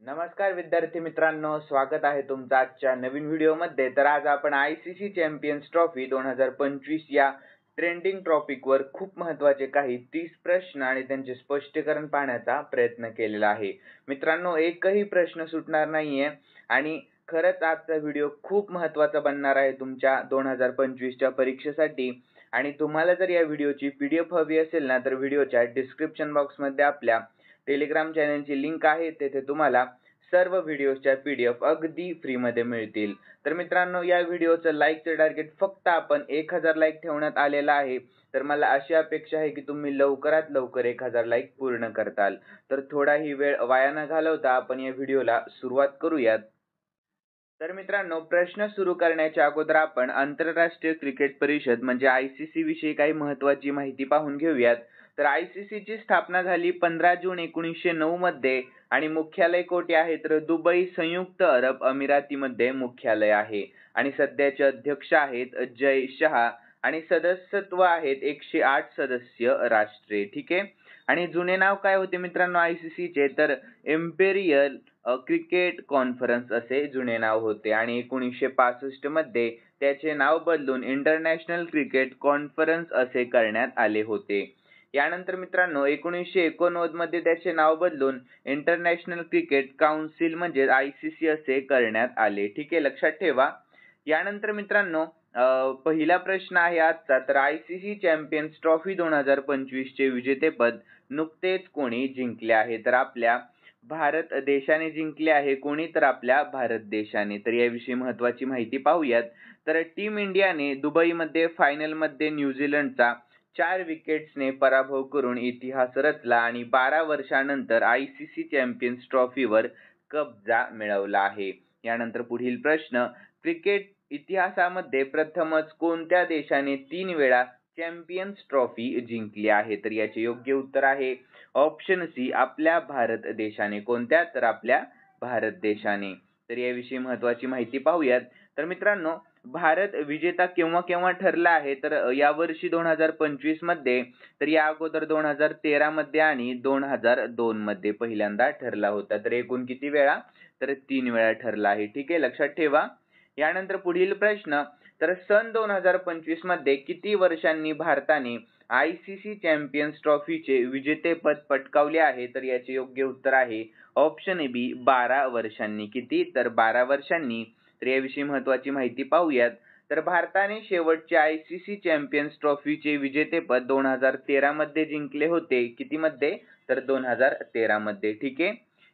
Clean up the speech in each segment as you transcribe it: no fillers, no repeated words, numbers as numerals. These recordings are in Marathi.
नमस्कार विद्यार्थी मित्रांनो, स्वागत आहे तुमचं आजच्या नवीन व्हिडिओमध्ये। तर आज आपण आयसीसी चॅम्पियन्स ट्रॉफी 2025 या ट्रेंडिंग टॉपिकवर खूप महत्त्वाचे काही 30 प्रश्न आणि त्यांचे स्पष्टीकरण पाहण्याचा प्रयत्न केलेला आहे। मित्रांनो, एकही प्रश्न सुटणार नाहीये आणि खरंच आजचा व्हिडिओ खूप महत्त्वाचा बनणार आहे तुमच्या 2025 च्या परीक्षेसाठी। आणि तुम्हाला जर या व्हिडिओची पीडीएफ हवी असेल ना, तर व्हिडिओच्या डिस्क्रिप्शन बॉक्समध्ये आपल्या टेलिग्राम चॅनलची लिंक आहे, तेथे तुम्हाला सर्व व्हिडिओच्या पीडीएफ अगदी फ्री मध्ये मिळतील। तर मित्रांनो, या व्हिडिओचं लाईकचं टार्गेट फक्त आपण 1000 लाईक ठेवण्यात आलेला आहे। तर मला अशी अपेक्षा आहे की तुम्ही लवकरात लवकर 1000 लाईक पूर्ण करताल। तर थोडाही वेळ वाया न घालवता आपण या व्हिडिओला सुरुवात करूयात। तर मित्रांनो, प्रश्न सुरू करण्याच्या अगोदर आपण आंतरराष्ट्रीय क्रिकेट परिषद म्हणजे आयसीसी विषयी काही महत्त्वाची माहिती पाहून घेऊयात। तर आयसीसी ची स्थापना झाली 15 जून 1909 मध्ये आणि मुख्यालय कोठे आहे, तर दुबई संयुक्त अरब अमिरातीमध्ये मुख्यालय आहे। आणि सध्याचे अध्यक्ष आहेत जय शहा आणि सदस्यत्व आहेत 108 सदस्य राष्ट्रे। ठीक आहे। आणि जुने नाव काय होते मित्रांनो आयसीसी चे, तर इम्पेरियल क्रिकेट कॉन्फरन्स असे जुने नाव होते। आणि 1965 मध्ये त्याचे नाव बदलून इंटरनॅशनल क्रिकेट कॉन्फरन्स असे करण्यात आले होते। यानंतर मित्रांनो 1989 मध्ये त्याचे नाव बदलून इंटरनॅशनल क्रिकेट काउन्सिल म्हणजे आयसीसी असे करण्यात आले। ठीक आहे, लक्षात ठेवा। यानंतर मित्रांनो पहिला प्रश्न आहे आजचा, तर आयसीसी चॅम्पियन्स ट्रॉफी 2025 चे विजेतेपद नुकतेच कोणी जिंकले आहे, तर आपल्या भारत देशाने जिंकले आहे। कोणी, तर आपल्या भारत देशाने। तर याविषयी महत्त्वाची माहिती पाहूयात। तर टीम इंडियाने दुबईमध्ये फायनलमध्ये न्यूझीलंडचा 4 विकेट्सने पराभव करून इतिहास रचला आणि 12 वर्षानंतर आयसीसी चॅम्पियन्स ट्रॉफीवर कब्जा मिळवला आहे। यानंतर पुढील प्रश्न, क्रिकेट इतिहासामध्ये प्रथमच कोणत्या देशाने 3 वेळा चॅम्पियन्स ट्रॉफी जिंकली आहे, तर याचे योग्य उत्तर आहे ऑप्शन सी, आपल्या भारत देशाने। कोणत्या, तर आपल्या भारत देशाने। तर याविषयी महत्त्वाची माहिती पाहूयात। तर मित्रांनो, भारत विजेता केव्हा केव्हा ठरला आहे, तर यावर्षी 2025 मध्ये, तर या अगोदर 2013 मध्ये आणि 2002 मध्ये पहिल्यांदा ठरला होता। तर एकूण किती वेळा, तर 3 वेळा ठरला आहे। ठीक आहे, लक्षात ठेवा। यानंतर पुढील प्रश्न, तर सन 2025 मध्ये किती वर्षांनी भारताने आयसीसी चॅम्पियन्स ट्रॉफीचे विजेतेपद पटकावले आहे, तर याचे योग्य उत्तर आहे ऑप्शन बी, 12 वर्षांनी। किती, तर 12 वर्षांनी। तर याविषयी महत्त्वाची माहिती पाहूयात। तर भारताने शेवटचे आयसीसी चॅम्पियन्स ट्रॉफीचे विजेतेपद 2013 मध्ये जिंकले होते। किती मध्ये, तर 2013 मध्ये। ठीक आहे।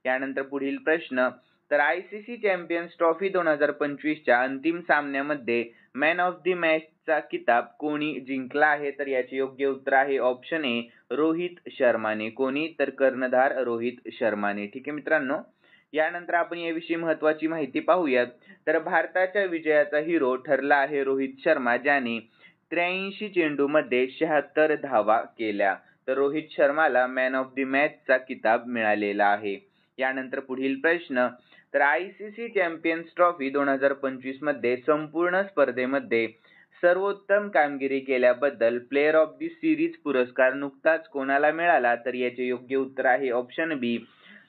यानंतर पुढील प्रश्न, तर आयसीसी चॅम्पियन्स ट्रॉफी 2025 च्या अंतिम सामन्यामध्ये मॅन ऑफ द मॅच चा किताब कोणी जिंकला आहे, तर याचे योग्य उत्तर आहे ऑप्शन ए, रोहित शर्माने। कोणी, तर कर्णधार रोहित शर्माने। ठीक आहे मित्रांनो। यानंतर आपण याविषयी महत्त्वाची माहिती पाहूयात। तर भारताच्या विजयाचा हिरो ठरला आहे रोहित शर्मा, ज्याने 83 चेंडूमध्ये 76 धावा केल्या। तर रोहित शर्माला मॅन ऑफ द मॅच चा किताब मिळालेला आहे। यानंतर पुढील प्रश्न, तर आयसीसी चॅम्पियन्स ट्रॉफी 2025 मध्ये संपूर्ण स्पर्धेमध्ये सर्वोत्तम कामगिरी केल्याबद्दल प्लेयर ऑफ द सिरीज पुरस्कार नुकताच कोणाला मिळाला, तर याचे योग्य उत्तर आहे ऑप्शन बी,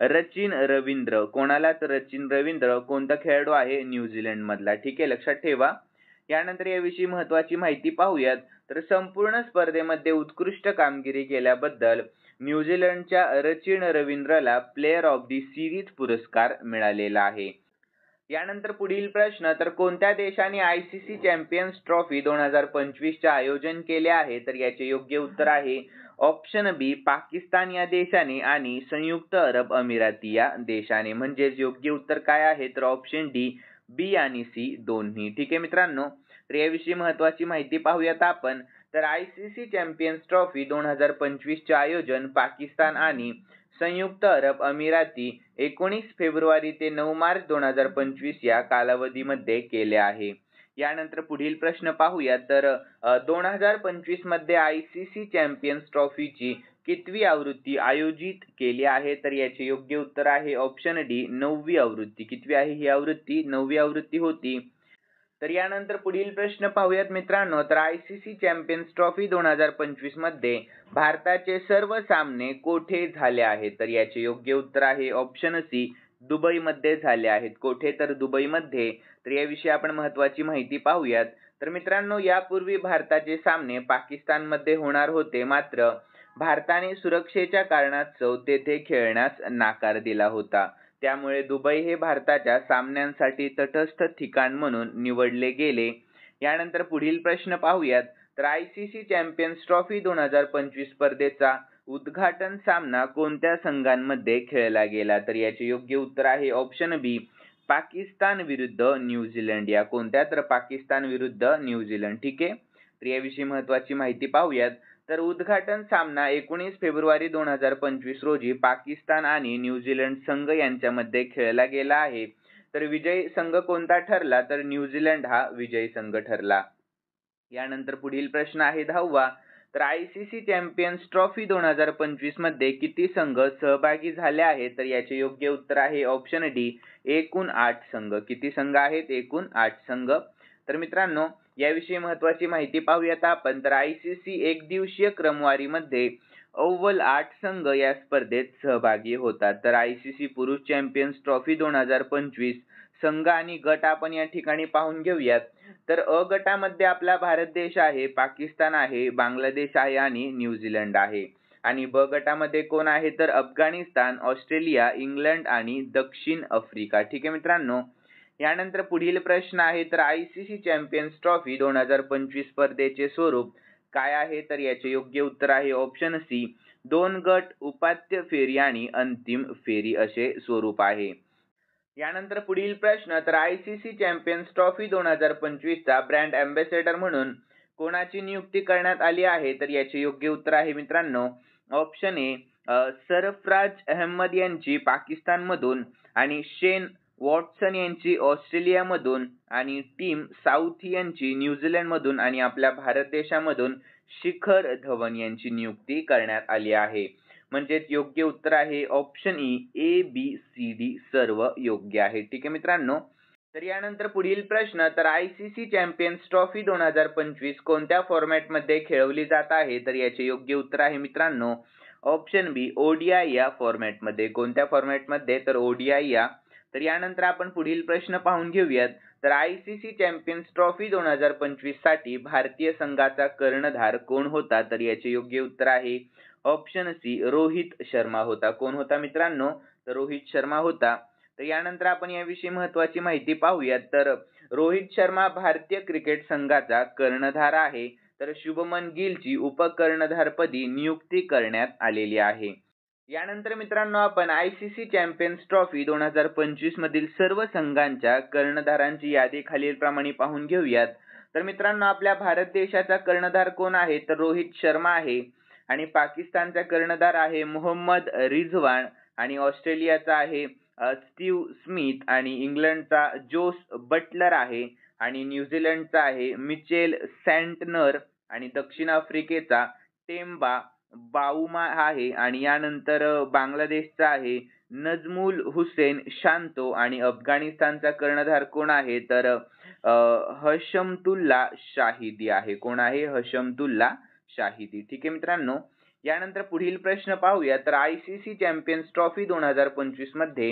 सचिन रवींद्र। कोणाला, तर सचिन रवींद्र। कोणता खेळाडू आहे, न्यूझीलंड मधला। ठीक आहे, लक्षात ठेवा। यानंतर याविषयी महत्त्वाची माहिती पाहूयात। तर संपूर्ण स्पर्धेमध्ये उत्कृष्ट कामगिरी केल्याबद्दल न्यूझीलंडच्या सचिन रवींद्रला प्लेयर ऑफ द सिरीज पुरस्कार मिळालेला आहे। यानंतर पुढील प्रश्न, तर कोणत्या देशाने आयसीसी चॅम्पियन्स ट्रॉफी 2025 चे आयोजन केले आहे, तर याचे योग्य उत्तर आहे ऑप्शन बी, पाकिस्तान या देशाने आणि संयुक्त अरब अमिराती या देशाने। म्हणजे योग्य उत्तर काय आहे, तर ऑप्शन डी, बी आणि सी दोन्ही। ठीक आहे मित्रांनो। तर याविषयी महत्त्वाची माहिती पाहूयात आपण। तर आयसीसी चॅम्पियन्स ट्रॉफी 2025 चे आयोजन पाकिस्तान आणि संयुक्त अरब अमिराती 19 फेब्रुवारी ते 9 मार्च 2025 या कालावधीमध्ये केले आहे। यानंतर पुढील प्रश्न पाहूया। तर 2025 मध्ये आयसीसी चॅम्पियन्स ट्रॉफीची कितवी आवृत्ती आयोजित केली आहे, तर याचे योग्य उत्तर आहे ऑप्शन डी, 9वी आवृत्ती। कितवी आहे ही आवृत्ती, 9वी आवृत्ती होती। तर यानंतर पुढील प्रश्न पाहूयात मित्रांनो। तर आयसीसी चॅम्पियन्स ट्रॉफी 2025 मध्ये भारताचे सर्व सामने कोठे झाले आहेत, तर याचे योग्य उत्तर आहे ऑप्शन सी, दुबईमध्ये झाले आहेत. कोठे? तर दुबईमध्ये. तर याविषयी आपण महत्त्वाची माहिती पाहूयात. तर मित्रांनो, यापूर्वी भारताचे सामने पाकिस्तानमध्ये होणार होते, मात्र भारताने सुरक्षेच्या कारणास्तव तेथे खेळण्यास नकार दिला होता. त्यामुळे दुबई हे भारताच्या सामन्यांसाठी तटस्थ ठिकाण म्हणून निवडले गेले. यानंतर पुढील प्रश्न पाहूयात. तर आयसीसी चॅम्पियन्स ट्रॉफी 2025 स्पर्धेचा उद्घाटन सामना कोणत्या संघांमध्ये खेळला गेला? तर याचे योग्य उत्तर आहे ऑप्शन बी, पाकिस्तान विरुद्ध न्यूझीलंड. या कोणत्या? तर पाकिस्तान विरुद्ध न्यूझीलंड. ठीक आहे. तर याविषयी महत्त्वाची माहिती पाहूयात. तर उद्घाटन सामना 19 फेब्रुवारी 2025 रोजी पाकिस्तान आणि न्यूझीलंड संघ यांच्यामध्ये खेळला गेला आहे. तर विजयी संघ कोणता ठरला? तर न्यूझीलंड हा विजयी संघ ठरला. यानंतर पुढील प्रश्न आहे 10वा. तर आयसीसी चॅम्पियन्स ट्रॉफी 2025 मध्ये किती संघ सहभागी झाले आहेत? तर याचे योग्य उत्तर आहे ऑप्शन डी, एकूण 8 संघ. किती संघ आहेत? एकूण 8 संघ. तर मित्रांनो, याविषयी महत्त्वाची माहिती पाहूयात आपण. तर आयसीसी एकदिवसीय क्रमवारीमध्ये अव्वल 8 संघ या स्पर्धेत सहभागी होतात. तर आयसीसी पुरुष चॅम्पियन्स ट्रॉफी 2025 संघ आणि गट आपण या ठिकाणी पाहून घेऊयात. तर अ गटामध्ये आपला भारत देश आहे, पाकिस्तान आहे, बांगलादेश आहे आणि न्यूझीलंड आहे. आणि ब गटामध्ये कोण आहे? तर अफगाणिस्तान, ऑस्ट्रेलिया, इंग्लंड आणि दक्षिण आफ्रिका. ठीक आहे मित्रांनो. यानंतर पुढील प्रश्न आहे. तर आयसीसी चॅम्पियन्स ट्रॉफी 2025 स्पर्धेचे स्वरूप काय आहे? तर याचे योग्य उत्तर आहे ऑप्शन सी, 2 गट, उपांत्य फेरी आणि अंतिम फेरी असे स्वरूप आहे. यानंतर पुढील प्रश्न. तर आयसीसी चॅम्पियन्स ट्रॉफी 2025 चा ब्रँड अँबॅसेडर म्हणून कोणाची नियुक्ती करण्यात आली आहे? तर याचे योग्य उत्तर आहे मित्रांनो ऑप्शन ए, सरफराज अहमद यांची पाकिस्तानमधून आणि शेन वॉटसन यांची ऑस्ट्रेलियामधून आणि टीम साऊथ यांची न्यूझीलंडमधून आणि आपल्या भारत देशामधून शिखर धवन यांची नियुक्ती करण्यात आली आहे. म्हणजेच योग्य उत्तर आहे option E, A B C D सर्व योग्य आहे. ठीक आहे मित्रांनो. तर यानंतर पुढील प्रश्न. तर आयसीसी चॅम्पियन्स ट्रॉफी 2025 कोणत्या फॉर्मॅटमध्ये खेळवली जात आहे? तर याचे योग्य उत्तर आहे मित्रांनो ऑप्शन बी, ओडीआय या फॉर्मॅटमध्ये. कोणत्या फॉर्मॅटमध्ये? तर ओडीआय या. तर यानंतर आपण पुढील प्रश्न पाहून घेऊयात. तर आयसीसी चॅम्पियन्स ट्रॉफी 2025 साठी भारतीय संघाचा कर्णधार कोण होता? तर याचे योग्य उत्तर आहे ऑप्शन सी, रोहित शर्मा होता. कोण होता मित्रांनो? तर रोहित शर्मा होता. तर यानंतर आपण याविषयी महत्त्वाची माहिती पाहूयात. तर रोहित शर्मा भारतीय क्रिकेट संघाचा कर्णधार आहे. तर शुभमन गिलची उपकर्णधारपदी नियुक्ती करण्यात आलेली आहे. यानंतर मित्रांनो, आपण आयसीसी चॅम्पियन्स ट्रॉफी 2025 मधील सर्व संघांच्या कर्णधारांची यादी खालीलप्रमाणे पाहून घेऊयात. तर मित्रांनो, आपल्या भारत देशाचा कर्णधार कोण आहे? तर रोहित शर्मा आहे. आणि पाकिस्तानचा कर्णधार आहे मोहम्मद रिझवान आणि ऑस्ट्रेलियाचा आहे स्टीव्ह स्मिथ आणि इंग्लंडचा जोस बटलर आहे आणि न्यूझीलंडचा आहे मिचेल सँटनर आणि दक्षिण आफ्रिकेचा टेम्बा बाउमा आहे आणि यानंतर बांगलादेशचा आहे नजमुल हुसेन शांतो आणि अफगाणिस्तानचा कर्णधार कोण आहे? तर हशमतुल्ला शाहिदी आहे. कोण आहे? हशमतुल्ला शाहिदी. ठीक आहे मित्रांनो. यानंतर पुढील प्रश्न पाहूया. तर आयसीसी चॅम्पियन्स ट्रॉफी 2025 मध्ये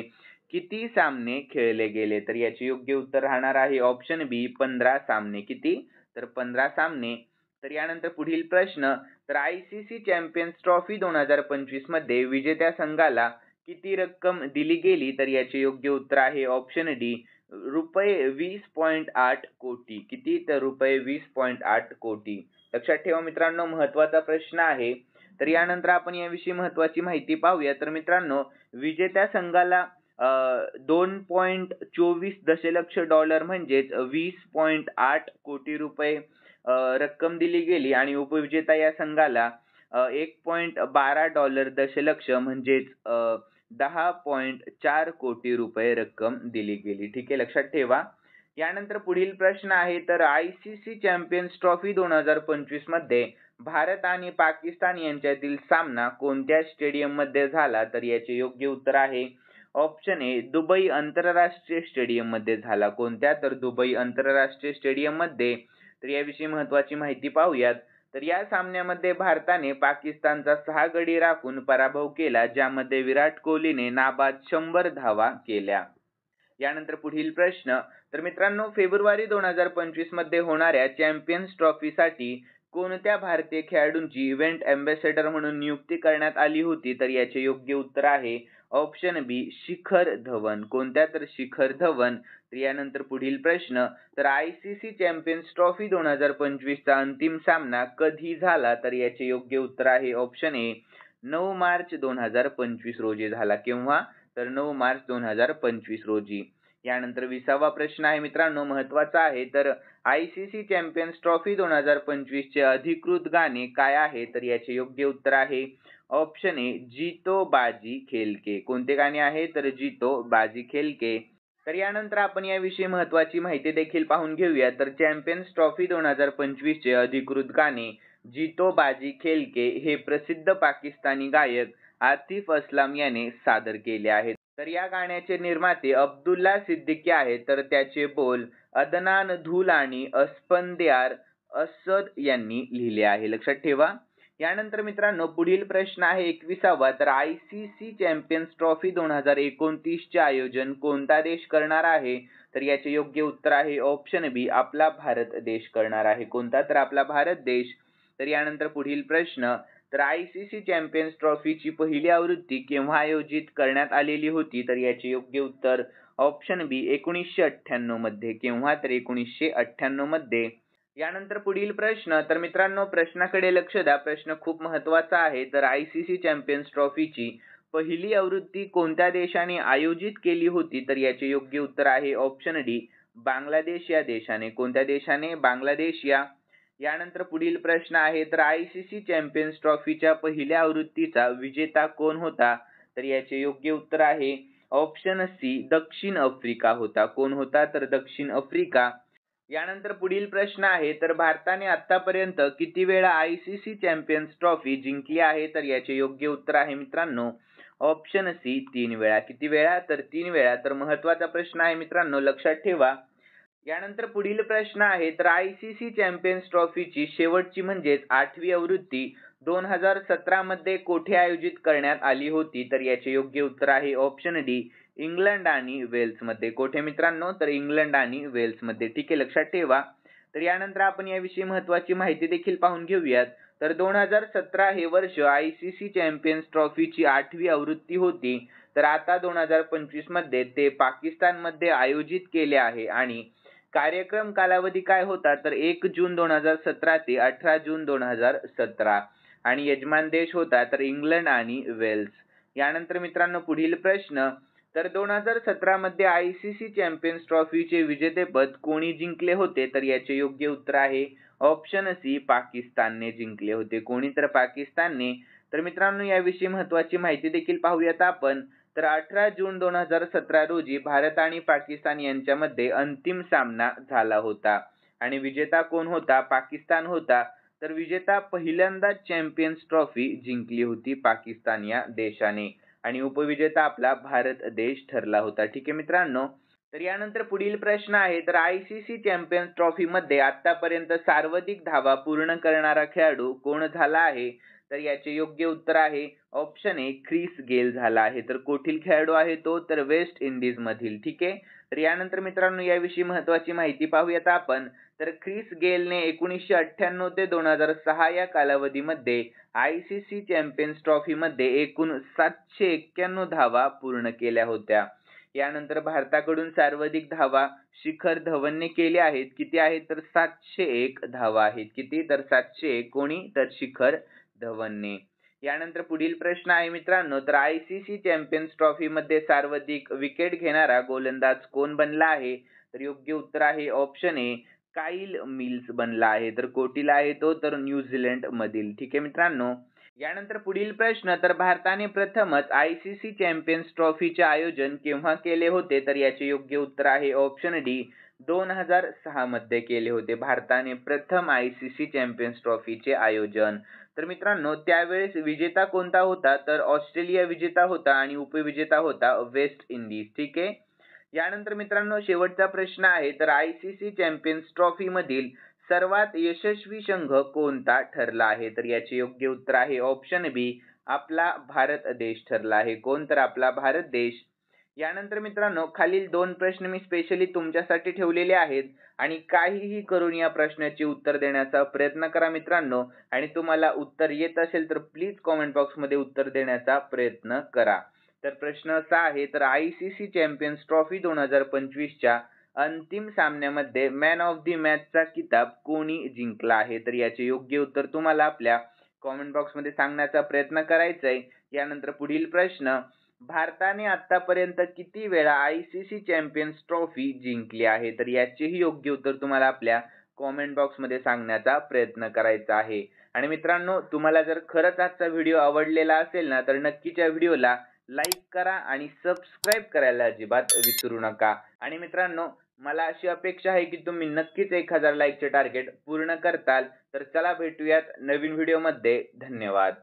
किती सामने खेळले गेले? तर याचे योग्य उत्तर राहणार आहे ऑप्शन बी, 15 सामने. किती? तर 15 सामने. तर यानंतर पुढील प्रश्न. तर आयसीसी चॅम्पियन्स ट्रॉफी 2025 मध्ये विजेत्या संघाला किती रक्कम दिली गेली? तर याचे योग्य उत्तर आहे ऑप्शन डी, रुपये 20.8 कोटी. किती? तर रुपये 20.8 कोटी. लक्षात ठेवा मित्रांनो, महत्त्वाचा प्रश्न आहे. तर यानंतर आपण याविषयी महत्त्वाची माहिती पाहूया. तर मित्रांनो, विजेत्या संघाला 2.24 दशलक्ष डॉलर म्हणजेच 20.8 कोटी रुपये रक्कम दिली गेली आणि उपविजेता या संघाला 1.12 दशलक्ष म्हणजेच 10.4 कोटी रुपये रक्कम दिली गेली. ठीक आहे, लक्षात ठेवा. यानंतर पुढील प्रश्न आहे. तर आयसीसी चॅम्पियन्स ट्रॉफी 2025 मध्ये भारत आणि पाकिस्तान यांच्यातील सामना कोणत्या स्टेडियम मध्ये झाला? तर याचे योग्य उत्तर आहे ऑप्शन ए, दुबई आंतरराष्ट्रीय स्टेडियम मध्ये झाला. कोणत्या? तर दुबई आंतरराष्ट्रीय स्टेडियम मध्ये. तर याविषयी महत्त्वाची माहिती पाहूयात. तर या सामन्यामध्ये भारताने पाकिस्तानचा 6 गडी राखून पराभव केला, ज्यामध्ये विराट कोहलीने नाबाद 100 धावा केल्या. यानंतर पुढील प्रश्न. तर मित्रांनो, फेब्रुवारी 2025 मध्ये होणाऱ्या चॅम्पियन्स ट्रॉफीसाठी कोणत्या भारतीय खेळाडूंची इव्हेंट अँबॅसेडर म्हणून नियुक्ती करण्यात आली होती? तर याचे योग्य उत्तर आहे ऑप्शन बी, शिखर धवन. कोणत्या? तर शिखर धवन. तर यानंतर पुढील प्रश्न. तर आयसीसी चॅम्पियन्स ट्रॉफी 2025 चा अंतिम सामना कधी झाला? तर याचे योग्य उत्तर आहे ऑप्शन ए, 9 मार्च 2025 रोजी झाला. केव्हा? तर 9 मार्च 2025 रोजी. यानंतर 20वा प्रश्न आहे मित्रांनो, महत्त्वाचा आहे. तर आयसीसी चॅम्पियन्स ट्रॉफी 2025 चे अधिकृत गाणे काय आहे? तर याचे योग्य उत्तर आहे ऑप्शन ए, जीतो बाजी खेलके. कोणते गाणे आहे? तर जीतो बाजी खेलके. तर यानंतर आपण याविषयी महत्त्वाची माहिती देखील पाहून घेऊया. तर चॅम्पियन्स ट्रॉफी 2025 चे अधिकृत गाणे जीतो बाजी खेलके हे प्रसिद्ध पाकिस्तानी गायक आतिफ असलम याने सादर केले आहेत. तर या गाण्याचे निर्माते अब्दुल्ला सिद्दीकी आहेत. तर त्याचे बोल अदनान धूल आणि अस्फंद्यार असद यांनी लिहिले आहे. लक्षात ठेवा. यानंतर मित्रांनो, पुढील प्रश्न आहे 21वा. तर आयसीसी चॅम्पियन्स ट्रॉफी 2029 चे आयोजन कोणता देश करणार आहे? तर याचे योग्य उत्तर आहे ऑप्शन बी, आपला भारत देश करणार आहे. कोणता? तर आपला भारत देश. तर यानंतर पुढील प्रश्न. तर आयसीसी चॅम्पियन्स ट्रॉफीची पहिली आवृत्ती केव्हा आयोजित करण्यात आलेली होती? तर याचे योग्य उत्तर ऑप्शन बी, 1998 मध्ये. केव्हा? तर 1998 मध्ये. यानंतर पुढील प्रश्न. तर मित्रांनो, प्रश्नाकडे लक्ष द्या. प्रश्न खूप महत्त्वाचा आहे. तर आयसीसी चॅम्पियन्स ट्रॉफीची पहिली आवृत्ती कोणत्या देशाने आयोजित केली होती? तर याचे योग्य उत्तर आहे ऑप्शन डी, बांगलादेश या देशाने. कोणत्या देशाने? बांगलादेश या. यानंतर पुढील प्रश्न आहे. तर आयसीसी चॅम्पियन्स ट्रॉफीच्या पहिल्या आवृत्तीचा विजेता कोण होता? तर याचे योग्य उत्तर आहे ऑप्शन सी, दक्षिण आफ्रिका होता. कोण होता? तर दक्षिण आफ्रिका. यानंतर पुढील प्रश्न आहे. तर भारताने आतापर्यंत किती वेळा आयसीसी चॅम्पियन्स ट्रॉफी जिंकली आहे? तर याचे योग्य उत्तर आहे मित्रांनो ऑप्शन सी, 3 वेळा. किती वेळा? तर 3 वेळा. तर महत्त्वाचा प्रश्न आहे मित्रांनो, लक्षात ठेवा. यानंतर पुढील प्रश्न आहे. तर आयसीसी चॅम्पियन्स ट्रॉफीची शेवटची म्हणजेच 8वी आवृत्ती 2017 मध्ये कोठे आयोजित करण्यात आली होती? तर याचे योग्य उत्तर आहे ऑप्शन डी, इंग्लंड आणि वेल्स मध्ये. कोठे मित्रांनो? तर इंग्लंड आणि वेल्स मध्ये. ठीक आहे, लक्षात ठेवा. तर यानंतर आपण याविषयी महत्त्वाची माहिती देखील पाहून घेऊयात. तर 2017 हे वर्ष आयसीसी चॅम्पियन्स ट्रॉफीची 8वी आवृत्ती होती. तर आता 2025 मध्ये ते पाकिस्तानमध्ये आयोजित केले आहे. आणि कार्यक्रम कालावधी काय होता? तर 1 जून 2017 ते 18 जून 2017. आणि यजमान देश होता तर इंग्लंड आणि वेल्स. यानंतर मित्रांनो, पुढील प्रश्न. तर 2017 मध्ये आयसीसी चॅम्पियन्स ट्रॉफीचे विजेतेपद कोणी जिंकले होते? तर याचे योग्य उत्तर आहे ऑप्शन सी, पाकिस्तानने जिंकले होते. कोणी? तर पाकिस्तानने. तर मित्रांनो, याविषयी महत्त्वाची माहिती देखील पाहूयात आपण. तर 18 जून 2017 रोजी भारत आणि पाकिस्तान यांच्यामध्ये अंतिम सामना झाला होता. आणि विजेता कोण होता? पाकिस्तान होता. तर विजेता पहिल्यांदा चॅम्पियन्स ट्रॉफी जिंकली होती पाकिस्तान या देशाने. आणि उपविजेता आपला भारत देश ठरला होता. ठीक आहे मित्रांनो. तर यानंतर पुढील प्रश्न आहे. तर आयसीसी चॅम्पियन्स ट्रॉफी मध्ये आतापर्यंत सर्वाधिक धावा पूर्ण करणारा खेळाडू कोण झाला आहे? तर याचे योग्य उत्तर आहे ऑप्शन ए, ख्रिस गेल झाला आहे. तर कोठील खेळाडू आहे तो? तर वेस्ट इंडिज मधील. ठीक आहे. तर यानंतर मित्रांनो, याविषयी महत्त्वाची माहिती पाहूयात आपण. तर ख्रिस गेलने 1998 ते 2006 या कालावधीमध्ये आयसीसी चॅम्पियन्स ट्रॉफी मध्ये एकूण 791 धावा पूर्ण केल्या होत्या. यानंतर भारताकडून सर्वाधिक धावा शिखर धवनने केल्या आहेत. किती आहेत? तर 701 धावा आहेत. किती? तर 701. कोणी? तर शिखर धवनने. यानंतर पुढील प्रश्न आहे मित्रांनो. तर आयसीसी चॅम्पियन्स ट्रॉफी मध्ये सर्वाधिक विकेट घेणारा गोलंदाज कोण बनला आहे? तर योग्य उत्तर आहे ऑप्शन ए, काईल मिल्स बनला आहे. तर कोठीला आहे तो? तर न्यूझीलंड मधील. ठीक आहे मित्रांनो. यानंतर पुढील प्रश्न. तर भारताने प्रथमच आयसीसी चॅम्पियन्स ट्रॉफीचे आयोजन केव्हा केले होते? तर याचे योग्य उत्तर आहे ऑप्शन डी, 2006 मध्ये केले होते. भारताने प्रथम आयसीसी चॅम्पियन्स ट्रॉफीचे आयोजन. तर मित्रांनो, त्यावेळेस विजेता कोणता होता? तर ऑस्ट्रेलिया विजेता होता आणि उपविजेता होता वेस्ट इंडिज. ठीक आहे. यानंतर मित्रांनो, शेवटचा प्रश्न आहे. तर आयसीसी चॅम्पियन्स ट्रॉफी मधील सर्वात यशस्वी संघ कोणता ठरला आहे? तर याचे योग्य उत्तर आहे ऑप्शन बी, आपला भारत देश ठरला आहे. कोण? तर आपला भारत देश. यानंतर मित्रांनो, खालील 2 प्रश्न मी स्पेशली तुमच्यासाठी ठेवलेले आहेत आणि काहीही करून या प्रश्नाचे उत्तर देण्याचा प्रयत्न करा मित्रांनो. आणि तुम्हाला उत्तर येत असेल तर प्लीज कॉमेंट बॉक्समध्ये उत्तर देण्याचा प्रयत्न करा. तर प्रश्न असा आहे, तर आयसीसी चॅम्पियन्स ट्रॉफी 2025च्या अंतिम सामन्यामध्ये मॅन ऑफ द मॅचचा किताब कोणी जिंकला आहे? तर याचे योग्य उत्तर तुम्हाला आपल्या कॉमेंट बॉक्समध्ये सांगण्याचा प्रयत्न करायचा आहे. यानंतर पुढील प्रश्न, भारताने आतापर्यंत किती वेळा आयसीसी चॅम्पियन्स ट्रॉफी जिंकली आहे? तर याचेही योग्य उत्तर तुम्हाला आपल्या कॉमेंट बॉक्समध्ये सांगण्याचा प्रयत्न करायचा आहे. आणि मित्रांनो, तुम्हाला जर खरंच आजचा व्हिडिओ आवडलेला असेल ना, तर नक्कीच या व्हिडिओला लाईक करा आणि सबस्क्राईब करायला अजिबात विसरू नका. आणि मित्रांनो, मला अशी अपेक्षा आहे की तुम्ही नक्कीच 1000 लाईकचे टार्गेट पूर्ण करताल. तर चला भेटूयात नवीन व्हिडिओमध्ये. धन्यवाद.